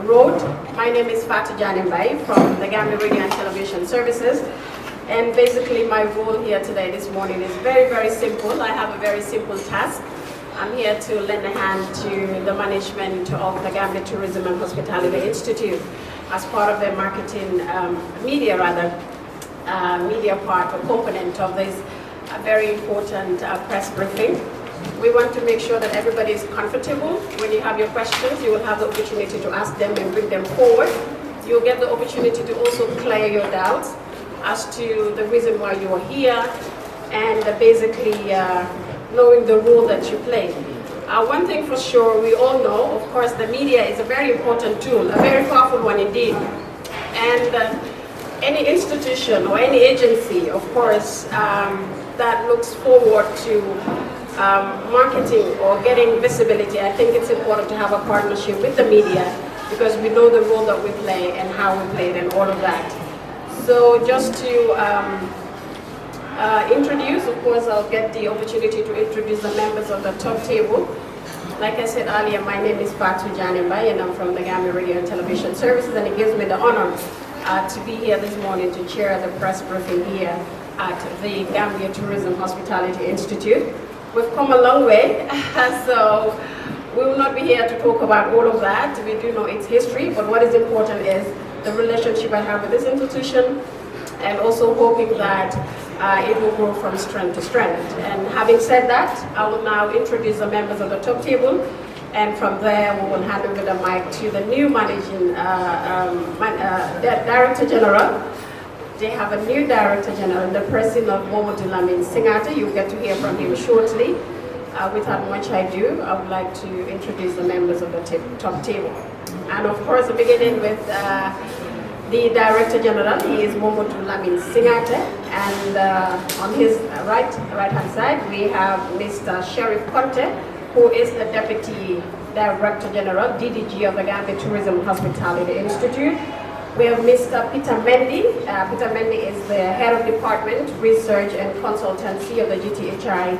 road. My name is Fatou Janimbai from the Gambia Radio and Television Services. And basically my role here today, this morning, is very, very simple. I have a very simple task. I'm here to lend a hand to the management of the Gambia Tourism and Hospitality Institute as part of their marketing media part or component of this very important press briefing. We want to make sure that everybody is comfortable. When you have your questions, you will have the opportunity to ask them and bring them forward. You'll get the opportunity to also clear your doubts as to the reason why you are here and basically knowing the role that you play. One thing for sure, we all know, of course, the media is a very important tool, a very powerful one indeed. And any institution or any agency, of course, that looks forward to marketing or getting visibility, I think it's important to have a partnership with the media because we know the role that we play and how we play it and all of that. So just to introduce, of course, I'll get the opportunity to introduce the members of the top table. Like I said earlier, my name is Fatou Janimbai and I'm from the Gambia Radio and Television Services, and it gives me the honor to be here this morning to chair the press briefing here at the Gambia Tourism Hospitality Institute. We've come a long way, so we will not be here to talk about all of that. We do know its history, but what is important is the relationship I have with this institution and also hoping that it will grow from strength to strength. And having said that, I will now introduce the members of the top table, and from there we will hand over the mic to the new managing Director General. They have a new Director General, the person of Momodu Lamin Singate. You'll get to hear from him shortly. Without much ado, I would like to introduce the members of the top table. And of course, beginning with the Director General, he is Momodu Lamin Singate. And on his right-hand side, we have Mr. Sheriff Conte, who is the Deputy Director General, DDG of the Gambia Tourism Hospitality Institute. We have Mr. Peter Mendy. Peter Mendy is the Head of Department, Research and Consultancy of the GTHI.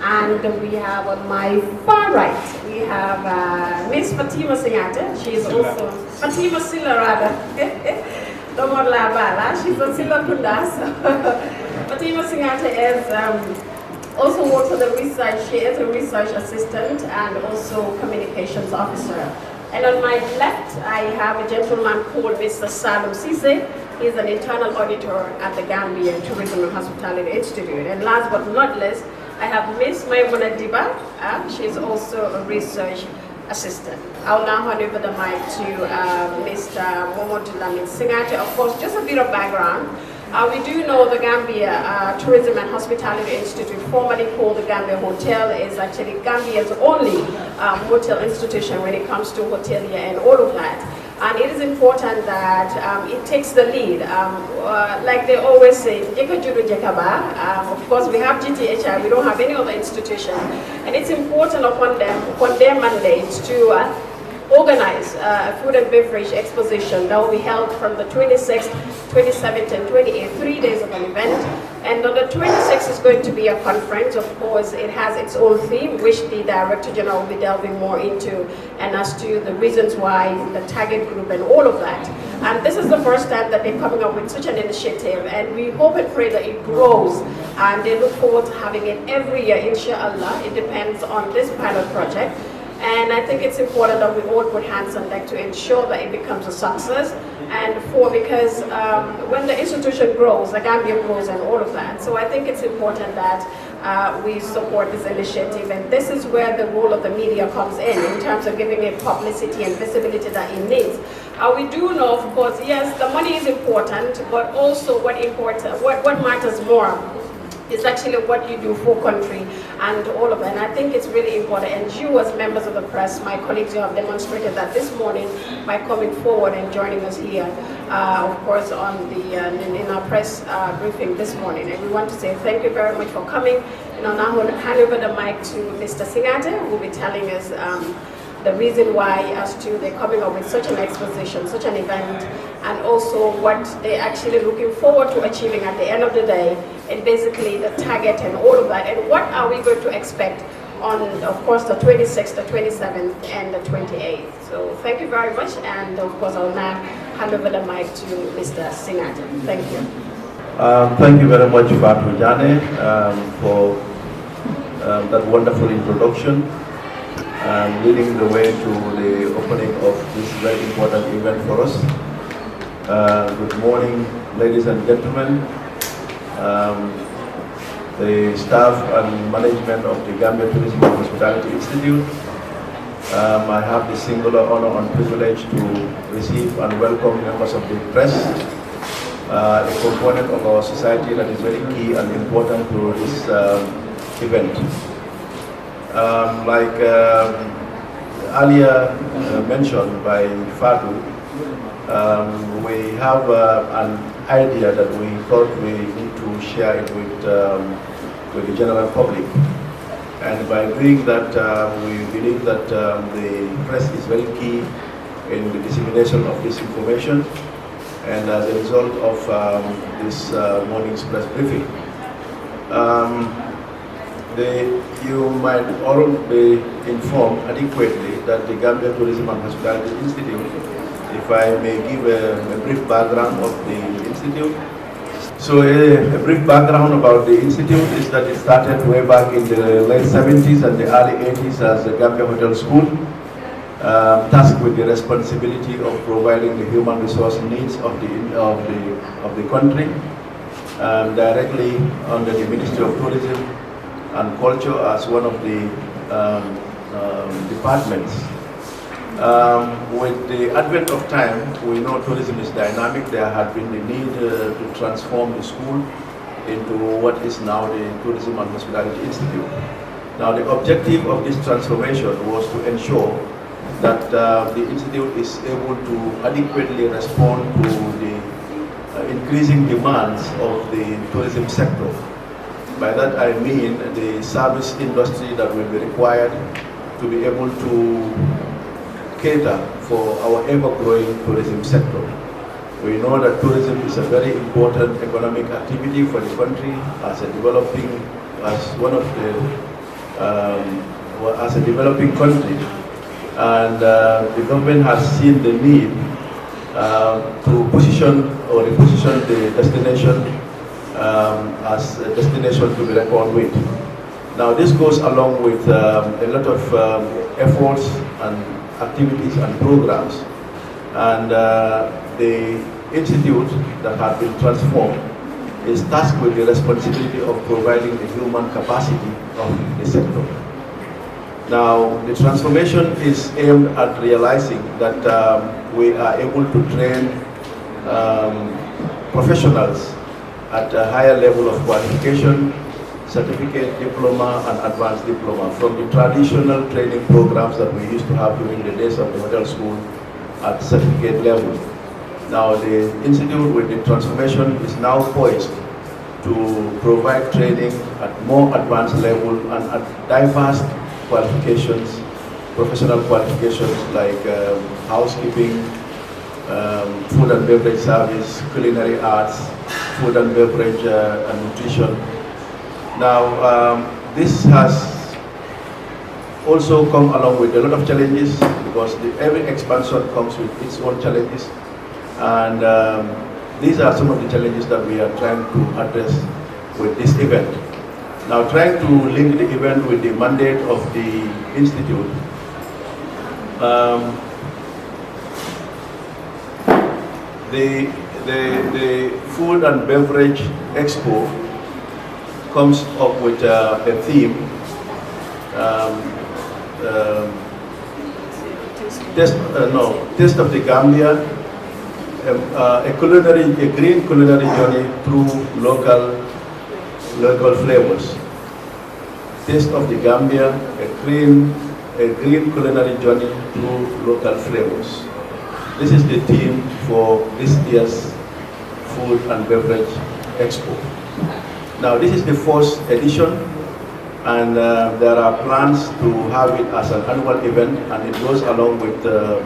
And we have on my far right, we have Miss Fatima Singate. She is also, Fatima Silla rather. Domor La Bala, she's a Silla Kunda. Fatima Singate is also works for the research. She is a research assistant and also communications officer. And on my left, I have a gentleman called Mr. Salum Sise. He's an internal auditor at the Gambia Tourism and Hospitality Institute. And last but not least, I have Miss Maimuna Diba. She's also a research assistant. I'll now hand over the mic to Mr. Momodu Lamin Singate. Of course, just a bit of background. We do know the Gambia Tourism and Hospitality Institute, formerly called the Gambia Hotel, is actually Gambia's only hotel institution when it comes to hotelier and all of that. And it is important that it takes the lead. Like they always say, of course we have GTHI, we don't have any other institution. And it's important upon them, upon their mandate to organize a food and beverage exposition that will be held from the 26th, 27th and 28th, 3 days of an event. And on the 26th is going to be a conference. Of course, it has its own theme, which the Director General will be delving more into, and as to the reasons why, the target group and all of that. And this is the first time that they're coming up with such an initiative, and we hope and pray that it grows. And they look forward to having it every year, inshallah. It depends on this pilot project. And I think it's important that we all put hands on deck to ensure that it becomes a success. And because when the institution grows, the Gambia grows and all of that. So I think it's important that we support this initiative. And this is where the role of the media comes in terms of giving it publicity and visibility that it needs. We do know, of course, yes, the money is important, but also what matters more is actually what you do for country and all of that. And I think it's really important. And you as members of the press, my colleagues, you have demonstrated that this morning by coming forward and joining us here, of course, on the in our press briefing this morning. And we want to say thank you very much for coming. And I'll now hand over the mic to Mr. Singate, who will be telling us the reason why as to they're coming up with such an exposition, such an event, and also what they're actually looking forward to achieving at the end of the day, and basically the target and all of that, and what are we going to expect on, of course, the 26th, the 27th, and the 28th. So thank you very much, and of course, I'll now hand over the mic to Mr. Singate. Thank you. Thank you very much, Fatou Jane, for that wonderful introduction, leading the way to the opening of this very important event for us. Good morning, ladies and gentlemen, the staff and management of the Gambia Tourism and Hospitality Institute. I have the singular honor and privilege to receive and welcome members of the press, a component of our society that is very key and important to this event. Like earlier mentioned by Fadu, we have an idea that we thought we need to share it with the general public. And by doing that, we believe that the press is very key in the dissemination of this information. And as a result of this morning's press briefing, you might all be informed adequately that the Gambia Tourism and Hospitality Institute, if I may give a brief background of the Institute. So a brief background about the Institute is that it started way back in the late 70s and the early 80s as a Gambia Hotel School, tasked with the responsibility of providing the human resource needs of the country, directly under the Ministry of Tourism and Culture as one of the departments. With the advent of time, we know tourism is dynamic. There had been the need to transform the school into what is now the Tourism and Hospitality Institute. Now, the objective of this transformation was to ensure that the Institute is able to adequately respond to the increasing demands of the tourism sector. By that I mean the service industry that will be required to be able to cater for our ever-growing tourism sector. We know that tourism is a very important economic activity for the country as a developing country, and the government has seen the need to position or reposition the destination as a destination to be reckoned with. Now, this goes along with a lot of efforts and activities and programs, and the institute that has been transformed is tasked with the responsibility of providing the human capacity of the sector. Now, the transformation is aimed at realizing that we are able to train professionals at a higher level of qualification, certificate, diploma, and advanced diploma from the traditional training programs that we used to have during the days of the hotel school at certificate level. Now, the Institute with the transformation is now poised to provide training at more advanced level and at diverse qualifications, professional qualifications like housekeeping, food and beverage service, culinary arts, food and beverage and nutrition. Now, this has also come along with a lot of challenges because every expansion comes with its own challenges, and these are some of the challenges that we are trying to address with this event. Now, trying to link the event with the mandate of the Institute, the Food and Beverage Expo comes up with a theme, Taste of the Gambia, a green culinary journey through local flavors. Taste of the Gambia, a green culinary journey through local flavors. This is the theme for this year's Food and Beverage Expo. Now, this is the first edition, and there are plans to have it as an annual event, and it goes along with a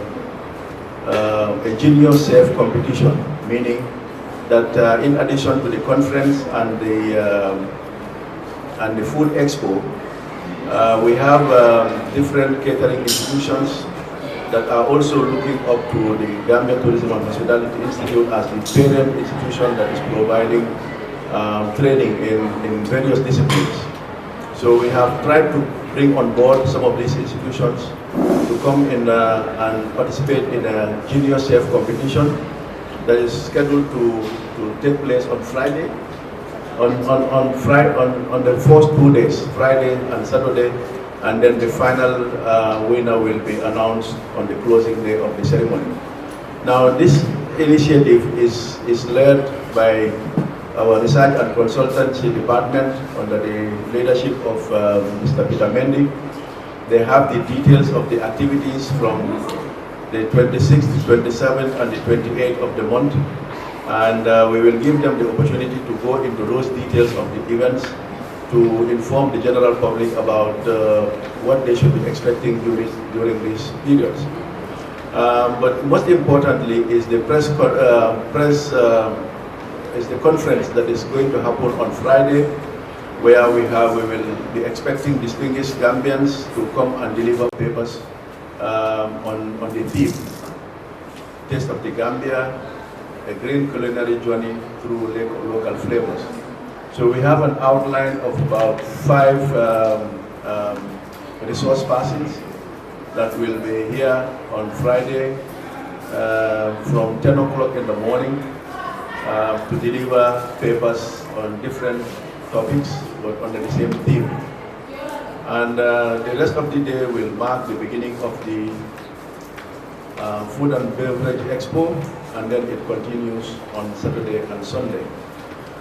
junior chef competition, meaning that in addition to the conference and the food expo, We have different catering institutions that are also looking up to the Gambia Tourism and Hospitality Institute as the parent institution that is providing training in various disciplines. So we have tried to bring on board some of these institutions to come in and participate in a junior chef competition that is scheduled to take place on Friday. On the first 2 days, Friday and Saturday, and then the final winner will be announced on the closing day of the ceremony. Now, this initiative is led by our research and consultancy department under the leadership of Mr. Peter Mendy. They have the details of the activities from the 26th, 27th, and the 28th of the month. And we will give them the opportunity to go into those details of the events to inform the general public about what they should be expecting during these periods. But most importantly is the is the conference that is going to happen on Friday, where we will be expecting distinguished Gambians to come and deliver papers on the theme, Taste of the Gambia, a green culinary journey through local flavors. So we have an outline of about 5 resource persons that will be here on Friday from 10 o'clock in the morning to deliver papers on different topics but under the same theme. And the rest of the day will mark the beginning of the Food and Beverage Expo, and then it continues on Saturday and Sunday.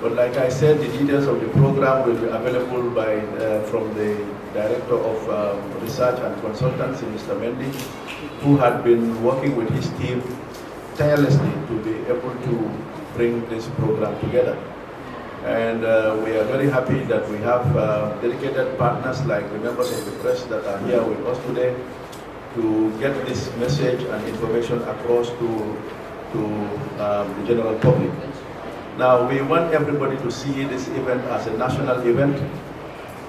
But like I said, the details of the program will be available from the Director of Research and Consultancy, Mr. Mendy, who had been working with his team tirelessly to be able to bring this program together. And we are very happy that we have dedicated partners like the members of the press that are here with us today to get this message and information across to the general public. Now, we want everybody to see this event as a national event.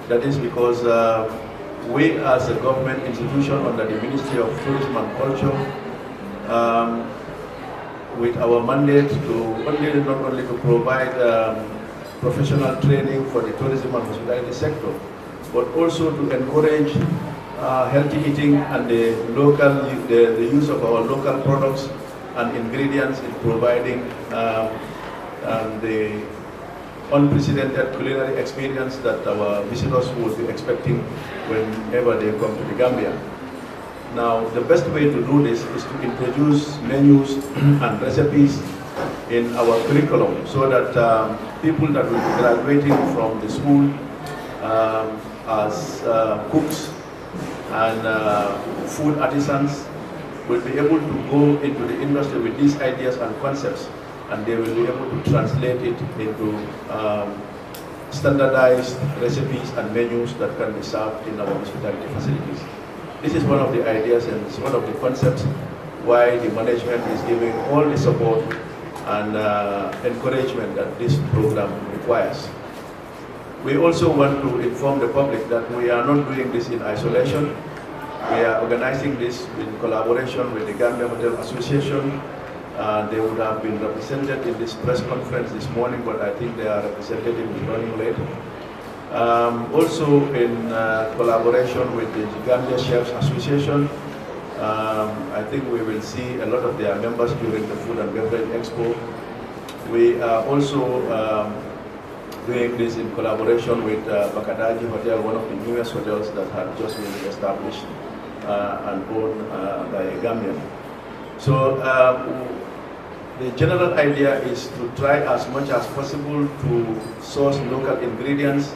That is because we as a government institution under the Ministry of Tourism and Culture, with our mandate to not only to provide professional training for the tourism and hospitality sector, but also to encourage healthy eating and the use of our local products and ingredients in providing the unprecedented culinary experience that our visitors will be expecting whenever they come to the Gambia. Now, the best way to do this is to introduce menus and recipes in our curriculum so that people that will be graduating from the school as cooks and food artisans will be able to go into the industry with these ideas and concepts, and they will be able to translate it into standardized recipes and menus that can be served in our hospitality facilities. This is one of the ideas and it's one of the concepts why the management is giving all the support and encouragement that this program requires. We also want to inform the public that we are not doing this in isolation. We are organizing this in collaboration with the Gambia Hotel Association. They would have been represented in this press conference this morning, but I think their representative is running late. Also in collaboration with the Gambia Chefs Association, I think we will see a lot of their members during the Food and Beverage Expo. We are also doing this in collaboration with Bakadaji Hotel, one of the newest hotels that had just been established and owned by a Gambian. So the general idea is to try as much as possible to source local ingredients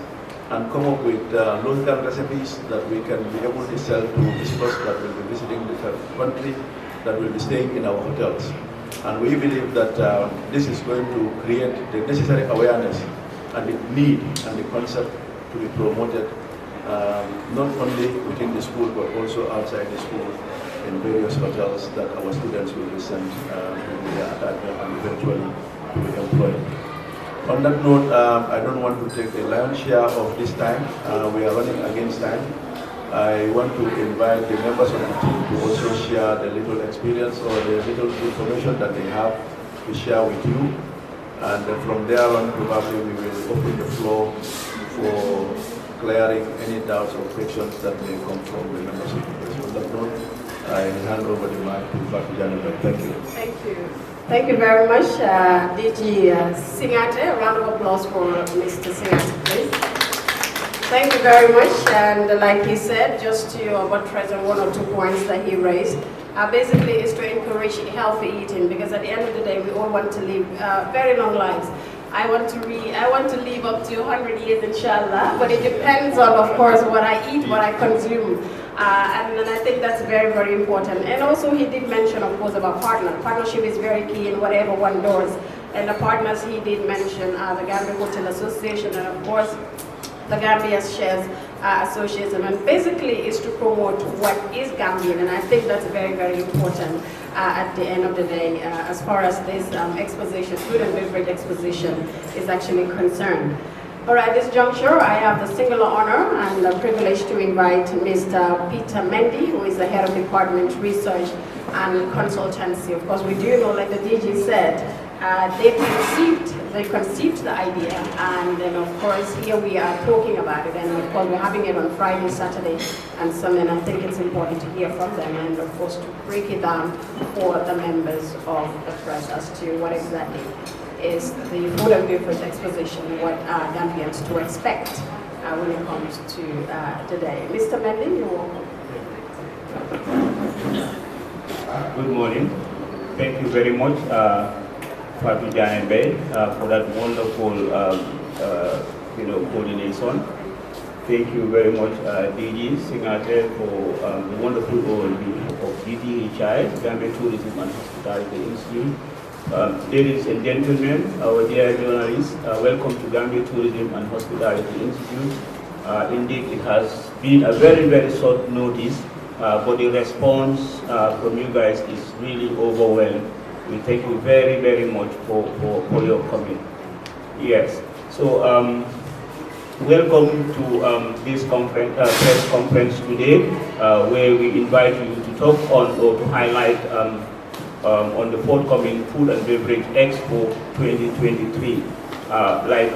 and come up with local recipes that we can be able to sell to visitors that will be visiting the country, that will be staying in our hotels. And we believe that this is going to create the necessary awareness and the need and the concept to be promoted not only within the school but also outside the school in various hotels that our students will be sent to their academy and eventually to be employed. On that note, I don't want to take the lion's share of this time. We are running against time. I want to invite the members of the team to also share the little experience or the little information that they have to share with you. And from there on, probably we will open the floor for clearing any doubts or questions that may come from the members of the press. On that note, I hand over the mic to Dr. Janet. Thank you. Thank you. Thank you very much, DG Singate. A round of applause for Mr. Singate, please. Thank you very much. And like he said, just to buttress on one or two points that he raised, basically is to encourage healthy eating, because at the end of the day, we all want to live very long lives. I want to live up to 100 years, inshallah, but it depends on, of course, what I eat, what I consume. And I think that's very, very important. And also he did mention, of course, about partnership is very key in whatever one does. And the partners he did mention are the Gambia Hotel Association and, of course, the Gambia Shares Association. And basically is to promote what is Gambian. And I think that's very, very important at the end of the day, as far as this exposition, food and beverage exposition, is actually concerned. All right, at this juncture, I have the singular honor and the privilege to invite Mr. Peter Mendy, who is the head of Department Research and Consultancy. Of course, we do know, like the DG said, they conceived the idea, and then of course here we are talking about it, and of course we're having it on Friday, Saturday, and Sunday, and I think it's important to hear from them, and of course to break it down for the members of the press as to what exactly is the food and beverage exposition, what Gambians to expect when it comes to today. Mr. Mendy, you're welcome. Good morning. Thank you very much, Fatou Diagne Bay, for that wonderful, coordination. Thank you very much, DG Singate, for the wonderful overview of GTHI, Gambia Tourism and Hospitality Institute. Ladies and gentlemen, our dear journalists, welcome to Gambia Tourism and Hospitality Institute. Indeed, it has been a very, very short notice, but the response from you guys is really overwhelming. We thank you very, very much for your coming. Yes, so welcome to this press conference today, where we invite you to talk on or to highlight on the forthcoming Food and Beverage Expo 2023. Like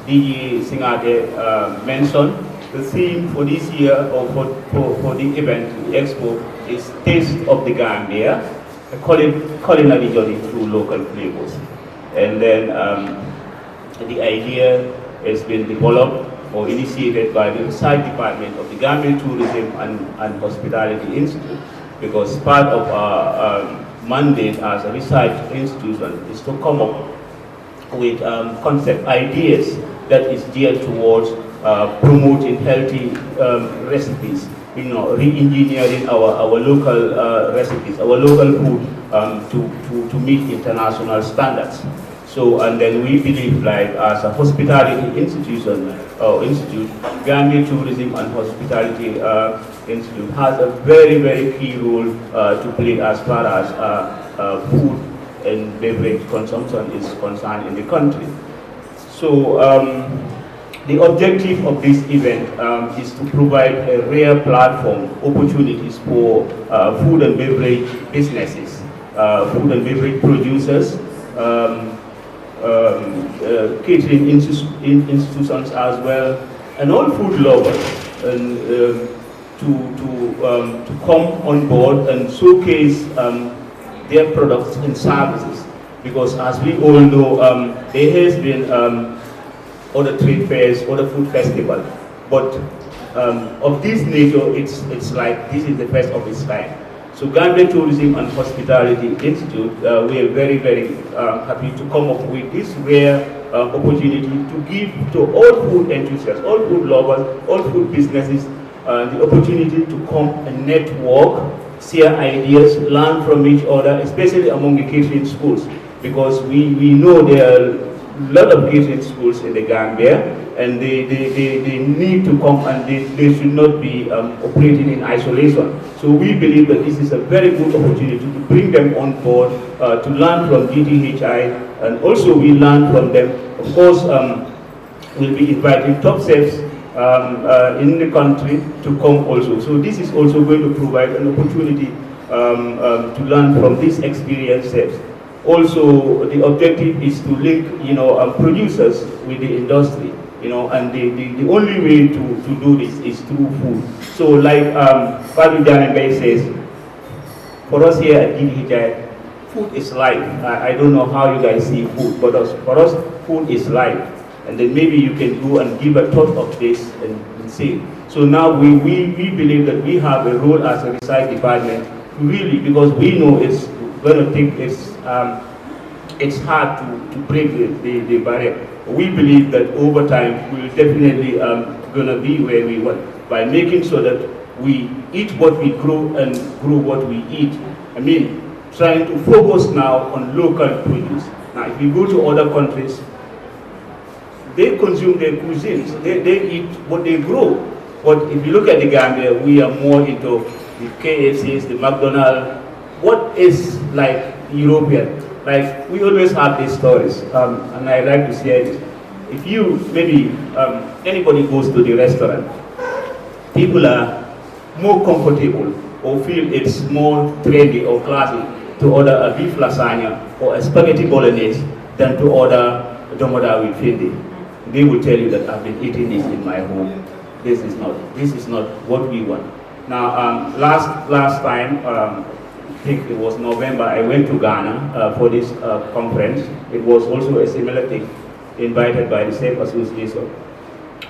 DG Singate mentioned, the theme for this year, or for the event, the Expo, is Taste of the Gambia, a culinary journey through local flavors. And then the idea has been developed or initiated by the research department of the Gambia Tourism and Hospitality Institute, because part of our mandate as a research institution is to come up with concept ideas that is geared towards promoting healthy recipes, re-engineering our local recipes, our local food to meet international standards. So, and then we believe, like as a hospitality institution or institute, Gambia Tourism and Hospitality Institute has a very, very key role to play as far as food and beverage consumption is concerned in the country. So, the objective of this event is to provide a rare platform opportunities for food and beverage businesses, food and beverage producers, catering institutions as well, and all food lovers, and to come on board and showcase their products and services. Because as we all know, there has been other trade fairs, other food festivals, but of this nature, it's like this is the first of its kind. So Gambia Tourism and Hospitality Institute, we are very, very happy to come up with this rare opportunity to give to all food enthusiasts, all food lovers, all food businesses, the opportunity to come and network, share ideas, learn from each other, especially among the catering schools, because we know there are a lot of catering schools in the Gambia, and they need to come, and they should not be operating in isolation. So we believe that this is a very good opportunity to bring them on board, to learn from GTHI, and also we learn from them. Of course, we'll be inviting top chefs in the country to come also. So this is also going to provide an opportunity to learn from these experiences. Also, the objective is to link, producers with the industry, and the only way to do this is through food. So like Fadu Janebe says, for us here at GDHI, food is life. I don't know how you guys see food, but for us, food is life. And then maybe you can go and give a thought of this and see. So now we believe that we have a role as a research department, really, because we know it's going to take it's hard to break the barrier. We believe that over time we'll definitely going to be where we want by making sure that we eat what we grow and grow what we eat. I mean, trying to focus now on local produce. Now, if you go to other countries, they consume their cuisines. They eat what they grow. But if you look at the Gambia, we are more into the KFCs, the McDonald's. What is like European? Like, we always have these stories, and I like to share this. If you, maybe anybody goes to the restaurant, people are more comfortable or feel it's more trendy or classy to order a beef lasagna or a spaghetti bolognese than to order domoda with fendi. They will tell you that I've been eating this in my home. This is not what we want. Now, last time, I think it was November, I went to Ghana for this conference. It was also a similar thing, invited by the same association.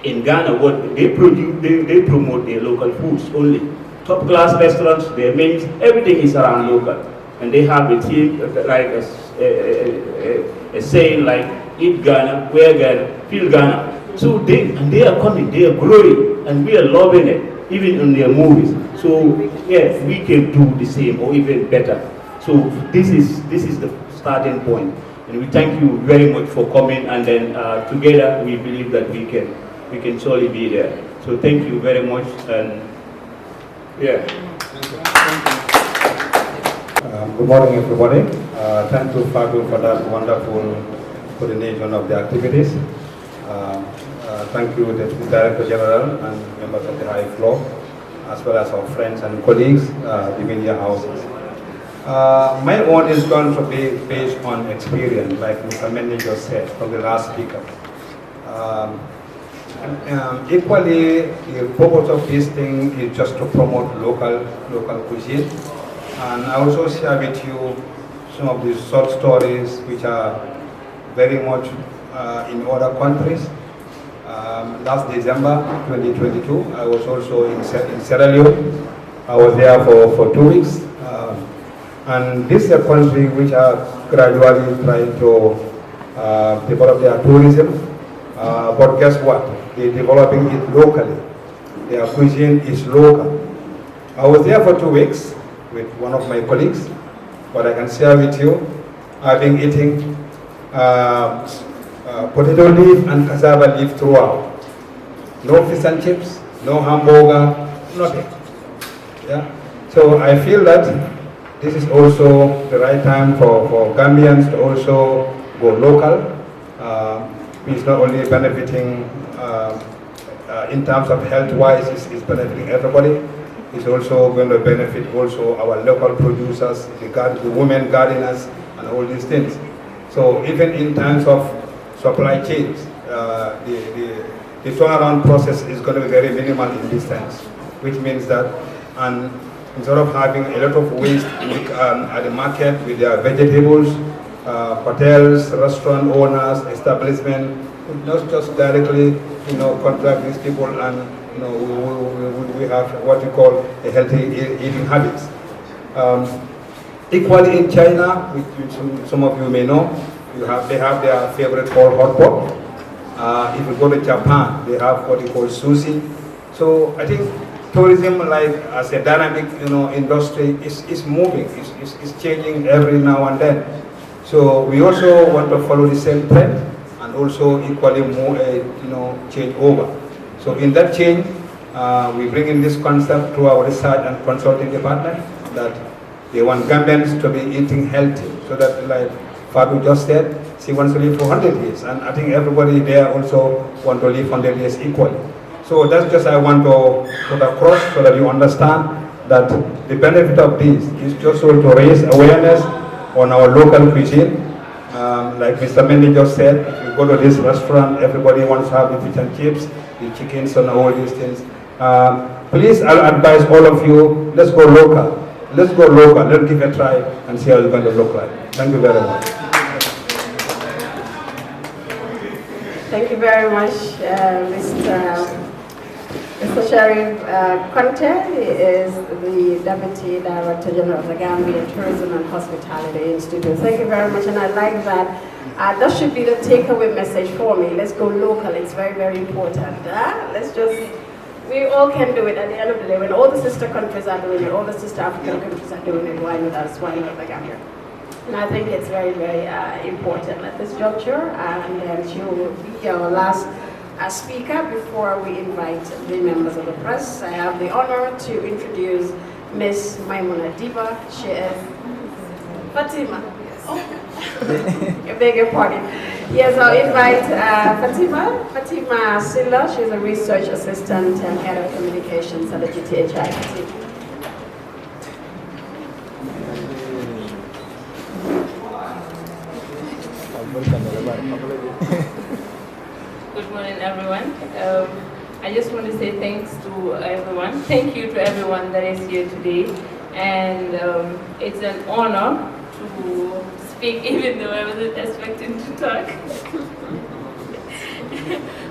In Ghana, what they produce, they promote their local foods only. Top class restaurants, their menus, everything is around local. And they have a team, like a saying like, eat Ghana, wear Ghana, feel Ghana. So they are coming, they are growing, and we are loving it, even in their movies. So yes, we can do the same or even better. So this is the starting point, and we thank you very much for coming. And then together we believe that we can surely be there. So thank you very much, and yeah. Good morning, everybody. Thank you, Fadu, for that wonderful coordination of the activities. Thank you, the Director General and members of the High Floor, as well as our friends and colleagues, the media houses. My own is going to be based on experience, like Mr. Mendy just said from the last speaker. Equally, the purpose of this thing is just to promote local cuisine. And I also share with you some of the short stories which are very much in other countries. Last December 2022, I was also in Sierra Leone. I was there for 2 weeks. And this is a country which are gradually trying to develop their tourism. But guess what? They're developing it locally. Their cuisine is local. I was there for 2 weeks with one of my colleagues. But I can share with you, I've been eating potato leaf and cassava leaf throughout. No fish and chips, no hamburger, nothing. Yeah. So I feel that this is also the right time for Gambians to also go local. It's not only benefiting in terms of health-wise, it's benefiting everybody. It's also going to benefit also our local producers, the women gardeners, and all these things. So even in terms of supply chains, the turnaround process is going to be very minimal in this sense, which means that instead of having a lot of waste at the market with their vegetables, hotels, restaurant owners, establishment, not just directly, contract these people, and we have what we call a healthy eating habits. Equally in China, which some of you may know, they have their favorite called hot pot. If you go to Japan, they have what they call sushi. So I think tourism, like as a dynamic, industry, is moving. It's changing every now and then. So we also want to follow the same trend and also equally more, change over. So in that change, we bring in this concept to our research and consulting department that they want Gambians to be eating healthy, so that, like Fadu just said, she wants to live for 100 years, and I think everybody there also want to live 100 years equally. So So that's just I want to put across so that you understand that the benefit of this is just also to raise awareness on our local cuisine. Like Mr. Mendy just said, if you go to this restaurant, everybody wants to have the fish and chips, the chickens and all these things. Please, I'll advise all of you, let's go local. Let's go local, let's give it a try and see how it's going to look like. Thank you very much. Thank you very much, Mr. Sharif Conte. He is the Deputy Director General of the Gambia Tourism and Hospitality Institute. Thank you very much, and I like that. That should be the takeaway message for me. Let's go local. It's very, very important. We all can do it at the end of the day. When all the sister countries are doing it, all the sister African countries are doing it, why not us? Why not the Gambia? And I think it's very, very important at this juncture. And she will be our last speaker before we invite the members of the press. I have the honor to introduce Miss Maimuna Diba. She is Fatima. I beg your pardon. Yes, I'll invite Fatima Silla. She's a research assistant and head of communications at the GTHI. Good morning, everyone. I just want to say thanks to everyone. Thank you to everyone that is here today. And it's an honor to speak, even though I wasn't expecting to talk.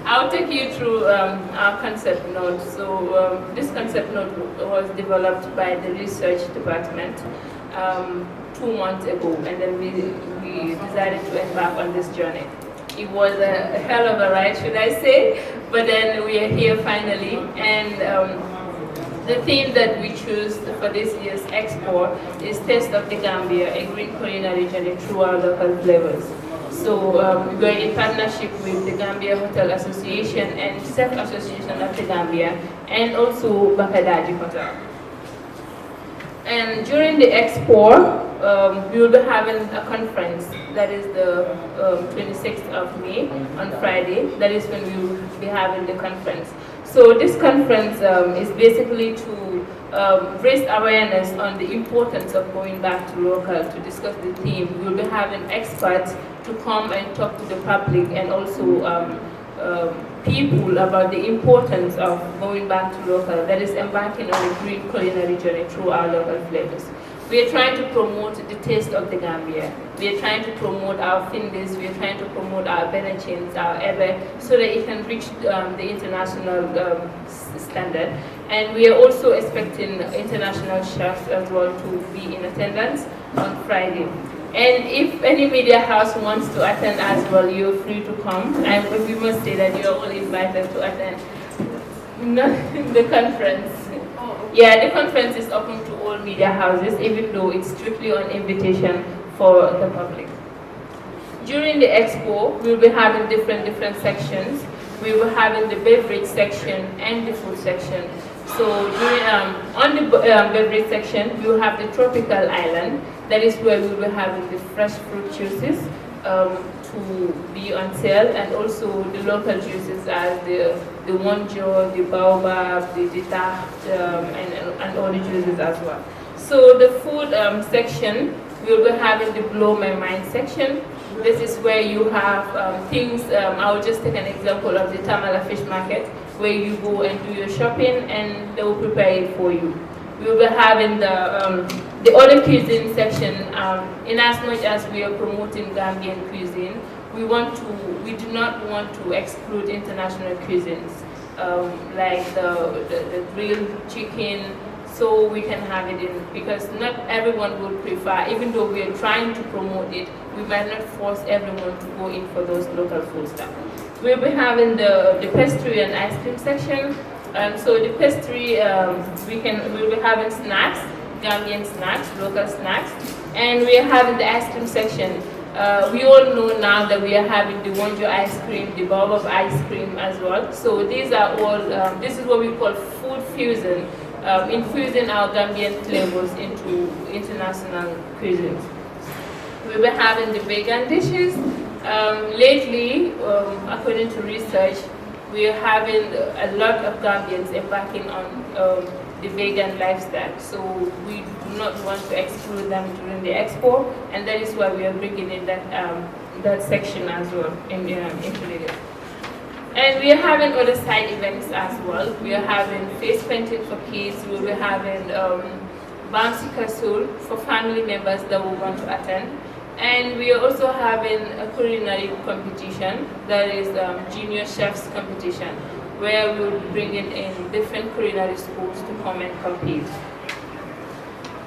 I'll take you through our concept note. So this concept note was developed by the research department 2 months ago, and then we decided to embark on this journey. It was a hell of a ride, should I say, but then we are here finally, and the theme that we choose for this year's expo is Taste of the Gambia, a green culinary journey through our local flavors. So we're in partnership with the Gambia Hotel Association and Chef Association of the Gambia, and also Bakadaji Hotel. And during the expo, we will be having a conference, that is the 26th of May, on Friday. That is when we will be having the conference. So this conference is basically to raise awareness on the importance of going back to local to discuss the theme. We will be having experts to come and talk to the public and also people about the importance of going back to local, that is embarking on a green culinary journey through our local flavors. We are trying to promote the taste of the Gambia. We are trying to promote our findis, we are trying to promote our benachins, our ebe, so that it can reach the international standard. And we are also expecting international chefs as well to be in attendance on Friday. And if any media house wants to attend as well, you're free to come. And we must say that you're all invited to attend the conference. Yeah, the conference is open to all media houses, even though it's strictly on invitation for the public. During the expo, we'll be having different sections. We will be having the beverage section and the food section. So during, on the beverage section, we will have the tropical island. That is where we will be having the fresh fruit juices to be on sale, and also the local juices as the wonjo, the baobab, the ditach, and all the juices as well. So the food section, we will be having the blow my mind section. This is where you have things, I will just take an example of the Tamala fish market, where you go and do your shopping and they will prepare it for you. We will be having the other cuisine section. In as much as we are promoting Gambian cuisine, we do not want to exclude international cuisines, like the grilled chicken, so we can have it in, because not everyone would prefer, even though we are trying to promote it, we might not force everyone to go in for those local food stuff. We'll be having the pastry and ice cream section. So the pastry, we'll be having snacks, Gambian snacks, local snacks, and we are having the ice cream section. We all know now that we are having the wonjo ice cream, the baobab ice cream as well. So these are all, this is what we call food fusion, infusing our Gambian flavors into international cuisines. We'll be having the vegan dishes. Lately, according to research, we are having a lot of Gambians embarking on the vegan lifestyle. So we do not want to exclude them during the expo, and that is why we are bringing in that section as well into the. And we are having other side events as well. We are having face painting for kids. We will be having bouncy castle for family members that will want to attend. And we are also having a culinary competition, that is junior chefs competition, where we will be bringing in different culinary schools to come and compete.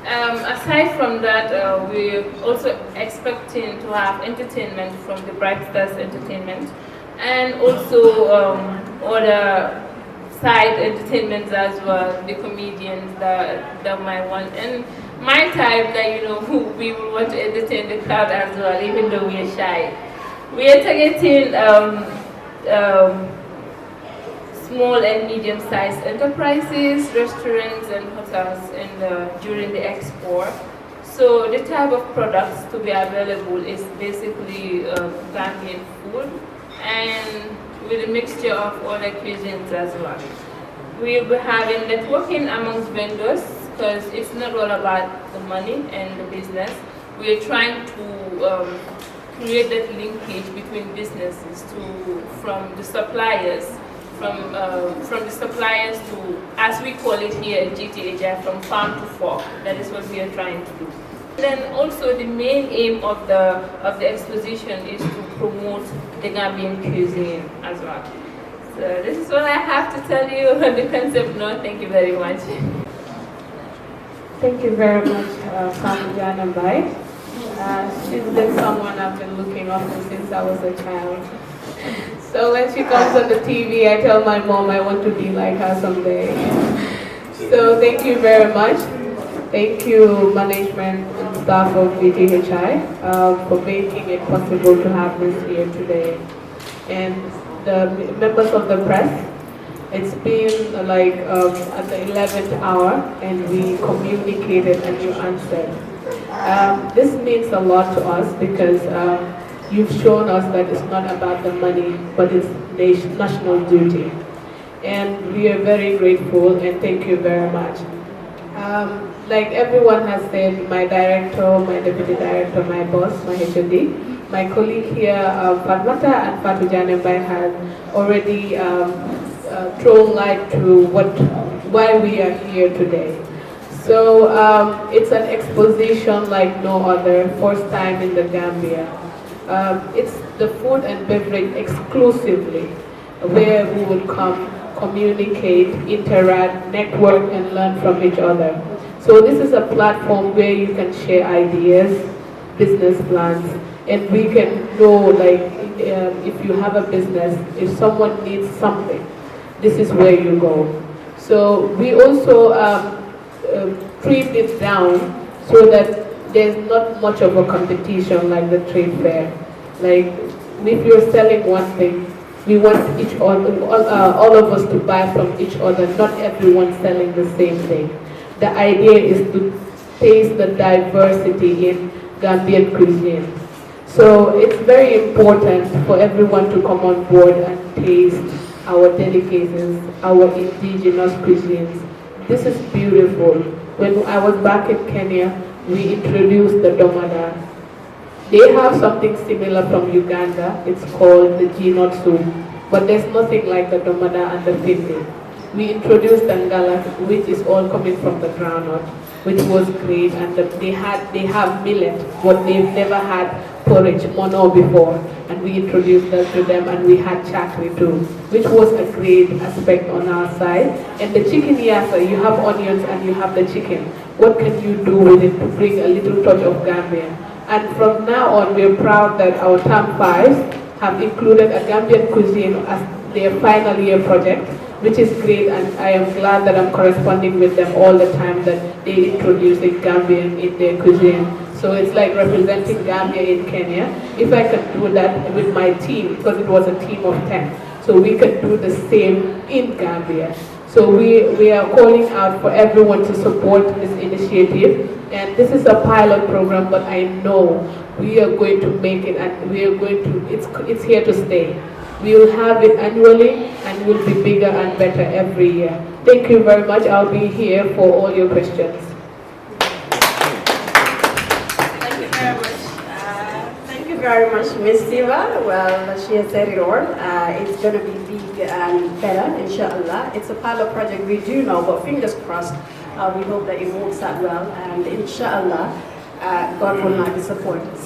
Aside from that, we're also expecting to have entertainment from the Bright Stars Entertainment, and also other side entertainments as well, the comedians that might want, and my type that, you know, we will want to entertain the crowd as well, even though we are shy. We are targeting small and medium-sized enterprises, restaurants and hotels during the expo. So the type of products to be available is basically Gambian food, and with a mixture of other cuisines as well. We'll be having networking amongst vendors, because it's not all about the money and the business. We're trying to create that linkage between businesses from the suppliers to, as we call it here at GTHI, from farm to fork. That is what we are trying to do. Then also the main aim of the exposition is to promote the Gambian cuisine as well. So this is what I have to tell you on the concept note. Thank you very much. Thank you very much, Jana Bai. She's been someone I've been looking up to since I was a child. So when she comes on the TV, I tell my mom I want to be like her someday. So thank you very much. Thank you, management and staff of VTHI, for making it possible to have this here today. And the members of the press, it's been like at the 11th hour, and we communicated and you answered. This means a lot to us, because you've shown us that it's not about the money, but it's national duty. And we are very grateful, and thank you very much. Like everyone has said, my director, my deputy director, my boss, my HOD, my colleague here, Fatmata and Fatu Janembai, had already thrown light to why we are here today. So it's an exposition like no other, first time in the Gambia. It's the food and beverage exclusively, where we will come, communicate, interact, network, and learn from each other. So this is a platform where you can share ideas, business plans, and we can know, like, if you have a business, if someone needs something, this is where you go. So we also trimmed it down so that there's not much of a competition like the trade fair. Like, if you're selling one thing, we want all of us to buy from each other, not everyone selling the same thing. The idea is to taste the diversity in Gambian cuisine. So it's very important for everyone to come on board and taste our delicacies, our indigenous cuisines. This is beautiful. When I was back in Kenya, we introduced the domada. They have something similar from Uganda. It's called the G-nut soup, but there's nothing like the domada and the finde. We introduced Dangala, which is all coming from the groundnut, which was great, and they have millet, but they've never had porridge, mono before, and we introduced that to them, and we had chakri too, which was a great aspect on our side. And the chicken yassa, you have onions and you have the chicken. What can you do with it to bring a little touch of Gambian? And from now on, we're proud that our term 5s have included a Gambian cuisine as their final year project, which is great, and I am glad that I'm corresponding with them all the time that they introducing Gambian in their cuisine. So it's like representing Gambia in Kenya. If I can do that with my team, because it was a team of 10, so we can do the same in Gambia. So we are calling out for everyone to support this initiative, and this is a pilot program, but I know we are going to make it, and we are going to, it's here to stay. We will have it annually and it will be bigger and better every year. Thank you very much. I'll be here for all your questions. Thank you very much. Thank you very much, Ms. Siva. Well, she has said it all. It's going to be big and better, inshallah. It's a pilot project, we do know, but fingers crossed. We hope that it works out well, and inshallah, God will not disappoint us.